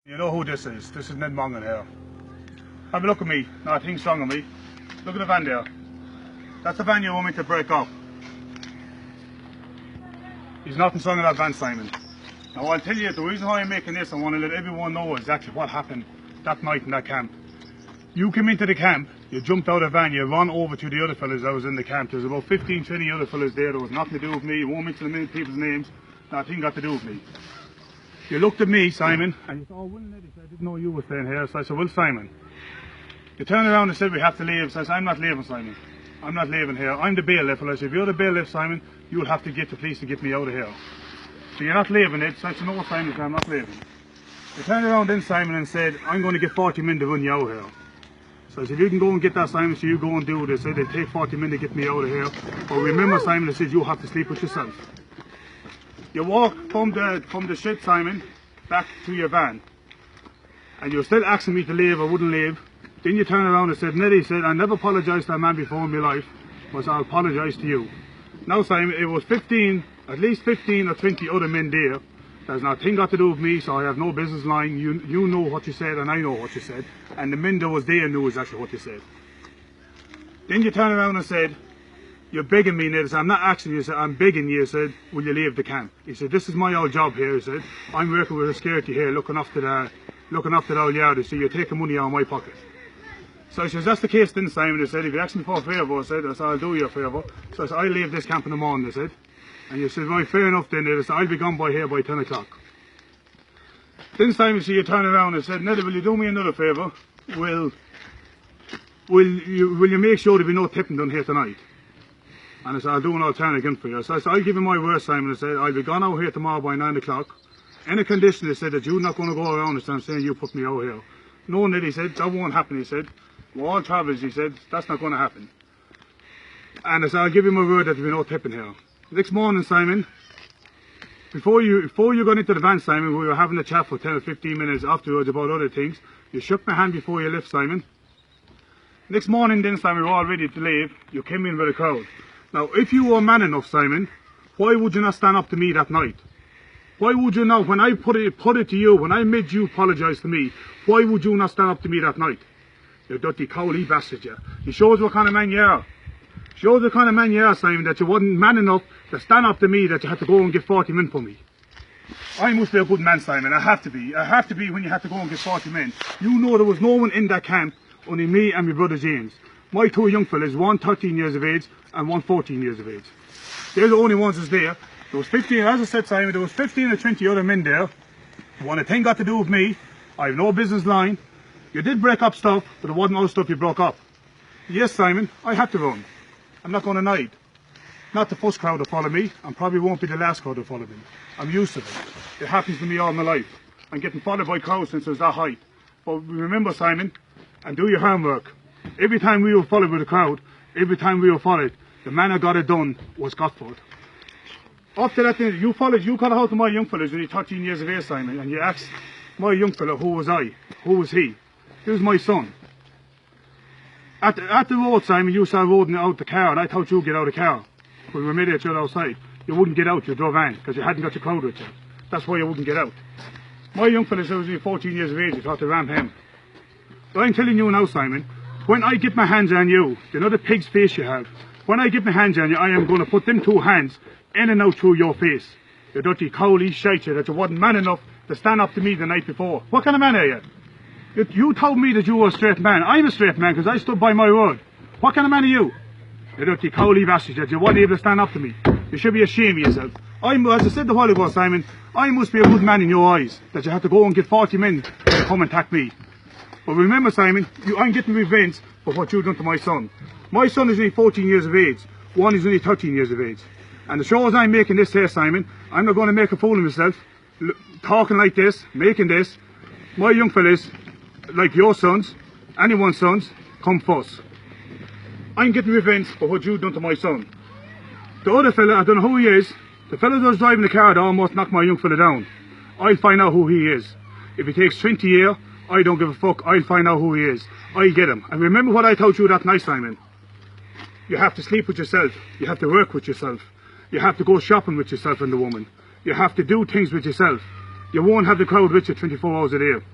You know who this is? This is Ned Mongan here. Have a look at me. Nothing's wrong with me. Look at the van there. That's the van you want me to break up. There's nothing wrong with that van, Simon. Now I'll tell you the reason why I'm making this. I want to let everyone know exactly what happened that night in that camp. You came into the camp, you jumped out of the van, you ran over to the other fellas that was in the camp. There's about 15, 20 other fellas there. There was nothing to do with me. You won't mention the people's names. Nothing got to do with me. You looked at me, Simon, and you said, "Oh, Will Neddy, I didn't know you were staying here." So I said, "Well, Simon." You turned around and said, "We have to leave." So I said, "I'm not leaving, Simon. I'm not leaving here. I'm the bailiff." I said, "If you're the bailiff, Simon, you'll have to get the police to get me out of here. So you're not leaving it." So I said, "No, Simon, I'm not leaving." You turned around then, Simon, and said, "I'm going to get 40 men to run you out here." So I said, "You can go and get that, Simon, so you go and do this." They said, "They'll take 40 men to get me out of here." But remember, Simon, I said, "You have to sleep with yourself." You walk from the shed, Simon, back to your van, and you're still asking me to leave. I wouldn't leave. Then you turn around and said, "Neddy said, I never apologised to a man before in my life, but I'll apologise to you." Now, Simon, it was at least 15 or 20 other men there. There's nothing got to do with me, so I have no business lying. You know what you said, and I know what you said, and the men that was there knew exactly what you said. Then you turn around and said, "You're begging me, Ned." I said, "I'm not asking you." He said, "I'm begging you." He said, "Will you leave the camp?" He said, "This is my old job here." He said, "I'm working with the security here, looking after the old yard." He said, "You're taking money out of my pocket." So he says, "That's the case then, Simon." He said, "If you ask me for a favour," I said, "I'll do you a favour." So I said, "I'll leave this camp in the morning," he said. And you said, "Right, fair enough then." He said, "I'll be gone by here by 10 o'clock. Then Simon, so you turn around and said, "Neddy, will you do me another favour? Will you make sure there'll be no tipping done here tonight?" And I said, "I'll do an alternative again for you." So I said, "I'll give you my word, Simon." I said, "I'll be gone out here tomorrow by 9 o'clock. In a condition," he said, "that you're not going to go around and saying you put me out here." "No, Ned," he said, "that won't happen." He said, "We're all travellers," he said, "that's not going to happen." And I said, "I'll give you my word that there'll be no tipping here." Next morning, Simon, before you got into the van, Simon, we were having a chat for 10 or 15 minutes afterwards about other things. You shook my hand before you left, Simon. Next morning then, Simon, we were all ready to leave. You came in with a crowd. Now, if you were man enough, Simon, why would you not stand up to me that night? Why would you not, when I put it to you, when I made you apologise to me, why would you not stand up to me that night? You dirty cowley bastard, you. It shows what kind of man you are. Shows the kind of man you are, Simon, that you wasn't man enough to stand up to me, that you had to go and get 40 men for me. I must be a good man, Simon. I have to be. I have to be when you have to go and get 40 men. You know there was no one in that camp, only me and my brother James. My two young fellas, one 13 years of age and one 14 years of age. They're the only ones that's there. There was 15, as I said, Simon, there was 15 or 20 other men there. One a thing got to do with me. I have no business lying. You did break up stuff, but it wasn't all stuff you broke up. Yes, Simon, I had to run. I'm not going to hide. Not the first crowd to follow me, and probably won't be the last crowd to follow me. I'm used to it. It happens to me all my life. I'm getting followed by crowds since I was that height. But remember, Simon, and do your homework. Every time we were followed with a crowd, every time we were followed, the man who got it done was Godford. After that, you got a hold of my young fellas when you're 13 years of age, Simon, and you asked my young fella, who was I? Who was he? He was my son. At the road, Simon, you started rolling out the car, and I thought you'd get out of the car. When we were made it outside, you wouldn't get out, you drove in, because you hadn't got your crowd with you. That's why you wouldn't get out. My young fella was only 14 years of age, you thought to ram him. But I'm telling you now, Simon, when I get my hands on you, you know the pig's face you have, when I get my hands on you, I am going to put them two hands in and out through your face. You dirty cowley shite you, that you wasn't man enough to stand up to me the night before. What kind of man are you? You told me that you were a straight man. I'm a straight man because I stood by my word. What kind of man are you? You dirty cowley bastard that you wasn't able to stand up to me. You should be ashamed of yourself. As I said a while ago, Simon, I must be a good man in your eyes, that you have to go and get 40 men to come and attack me. But remember, Simon, I'm getting revenge for what you've done to my son. My son is only 14 years of age. One is only 13 years of age. And the show as I'm making this here, Simon, I'm not going to make a fool of myself, talking like this, making this. My young fellas, like your sons, anyone's sons, come first. I'm getting revenge for what you've done to my son. The other fella, I don't know who he is, the fella that was driving the car that almost knocked my young fella down. I'll find out who he is. If it takes 20 years, I don't give a fuck. I'll find out who he is. I'll get him. And remember what I told you that night, Simon. You have to sleep with yourself. You have to work with yourself. You have to go shopping with yourself and the woman. You have to do things with yourself. You won't have the crowd with you 24 hours a day.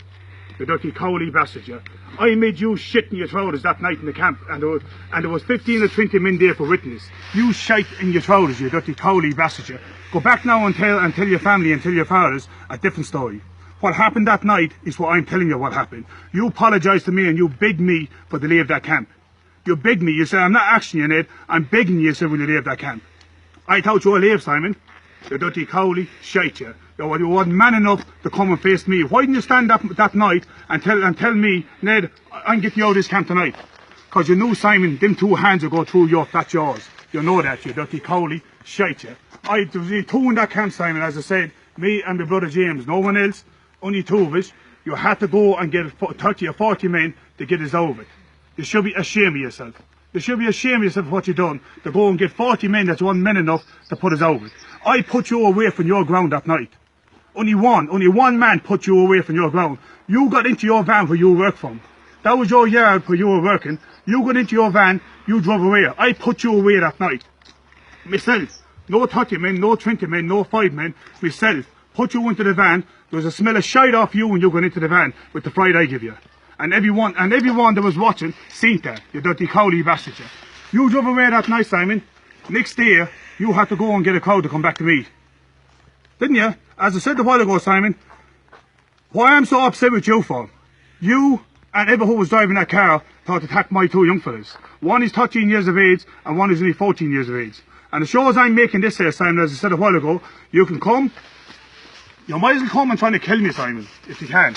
You dirty cowley bastard, you. I made you shit in your trousers that night in the camp, and there was 15 or 20 men there for witness. You shite in your trousers, you dirty cowley bastard, you. Go back now and tell your family and tell your fathers a different story. What happened that night is what I'm telling you what happened. You apologised to me and you begged me for the leave that camp. You begged me, you said, I'm not asking you, Ned, I'm begging you, said, will you leave that camp? I thought you were leave, Simon. You dirty cowley shite, you. You weren't man enough to come and face me. Why didn't you stand up that night and tell me, Ned, I'm getting you out of this camp tonight? Because you knew, Simon, them two hands will go through your fat jaws. You know that, you dirty cowley shite, you. There was only two in that camp, Simon, as I said, me and my brother James, no one else, only two of us. You had to go and get 30 or 40 men to get us over it. You should be ashamed of yourself. You should be ashamed of yourself for what you've done, to go and get 40 men that weren't men enough to put us over it. I put you away from your ground that night. Only one man put you away from your ground. You got into your van where you work from. That was your yard where you were working. You got into your van, you drove away. I put you away that night. Myself. No 30 men, no 20 men, no 5 men. Myself. Put you into the van. There was a smell of shite off you when you got into the van with the fried I give you. And everyone that was watching seen that, you dirty cowley bastard. You drove away that night, Simon. Next day, you had to go and get a crowd to come back to me. Didn't you? As I said a while ago, Simon, why I'm so upset with you for? You and everyone who was driving that car thought to attack my two young fellas. One is 13 years of age and one is only 14 years of age. And as sure as I'm making this here, Simon, as I said a while ago, you can come. You might as well come and try to kill me, Simon, if you can.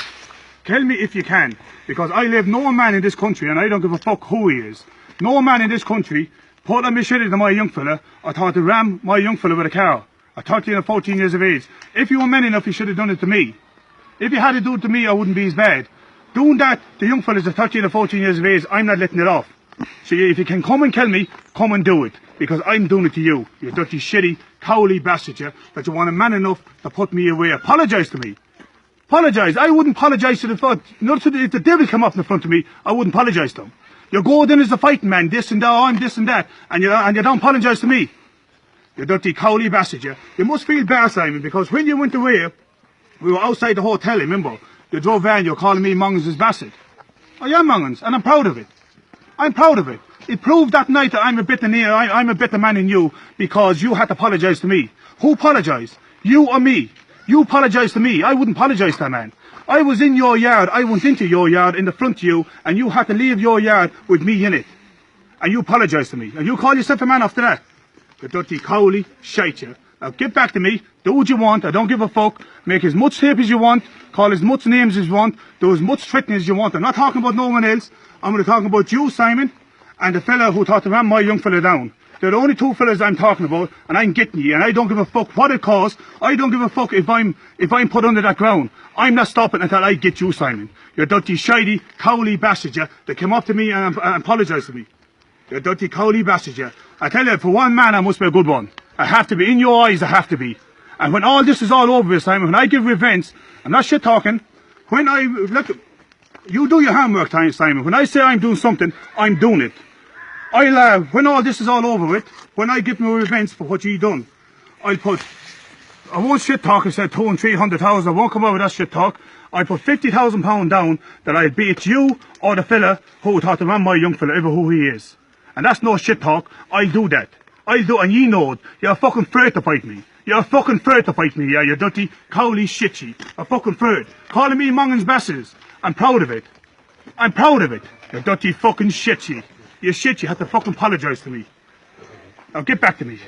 Kill me if you can. Because I live no man in this country and I don't give a fuck who he is. No man in this country put a machete to my young fella or thought to ram my young fella with a car. At 13 or 14 years of age. If you were man enough, you should have done it to me. If you had to do it to me, I wouldn't be as bad. Doing that to young fellas at 13 or 14 years of age, I'm not letting it off. So if you can come and kill me, come and do it. Because I'm doing it to you. You dirty, shitty, cowley bastard, you, that you want a man enough to put me away. Apologise to me. Apologise. I wouldn't apologise to the front. If the devil come up in front of me, I wouldn't apologise to him. You go then as a fighting man, this and that, I'm this and that, and you don't apologise to me. You dirty cowley bastard, you. You must feel bad, Simon, because when you went away, we were outside the hotel, remember? You drove van, you're calling me Mongan's bastard. I am Mongan's, and I'm proud of it. I'm proud of it. It proved that night that I'm a better man than you, because you had to apologise to me. Who apologised? You or me? You apologised to me. I wouldn't apologise to that man. I was in your yard, I went into your yard in the front of you, and you had to leave your yard with me in it. And you apologised to me. And you call yourself a man after that. You dirty cowley shite, you. Now get back to me, do what you want, I don't give a fuck, make as much tape as you want, call as much names as you want, do as much threatening as you want. I'm not talking about no one else, I'm going to talk about you, Simon, and the fella who thought to ram my young fella down. They're the only two fellas I'm talking about, and I'm getting you, and I don't give a fuck what it costs, I don't give a fuck if I'm put under that ground. I'm not stopping until I get you, Simon. You dirty, shitey, cowley bastard, you, that came up to me and apologised to me. You dirty cowley bastard, you. I tell you, for one man, I must be a good one. I have to be. In your eyes, I have to be. And when all this is all over with, Simon, when I give revenge, I'm not shit talking. When I, look, you do your homework, Simon. When I say I'm doing something, I'm doing it. When all this is all over with, when I give me revenge for what you done, I won't shit talk and say 200,000 and 300,000, I won't come out with that shit talk. I put £50,000 down that I'll beat you or the fella who thought to ram my young fella, ever who he is. And that's no shit talk. I'll do that. I'll do, and you know it. You're fucking afraid to fight me. You're fucking afraid to fight me, yeah, you dirty, cowley shitchy. I'm fucking afraid. Calling me Mongan's bastards. I'm proud of it. I'm proud of it. You dirty fucking shitchy. You shit, you have to fucking apologise to me. Now get back to me.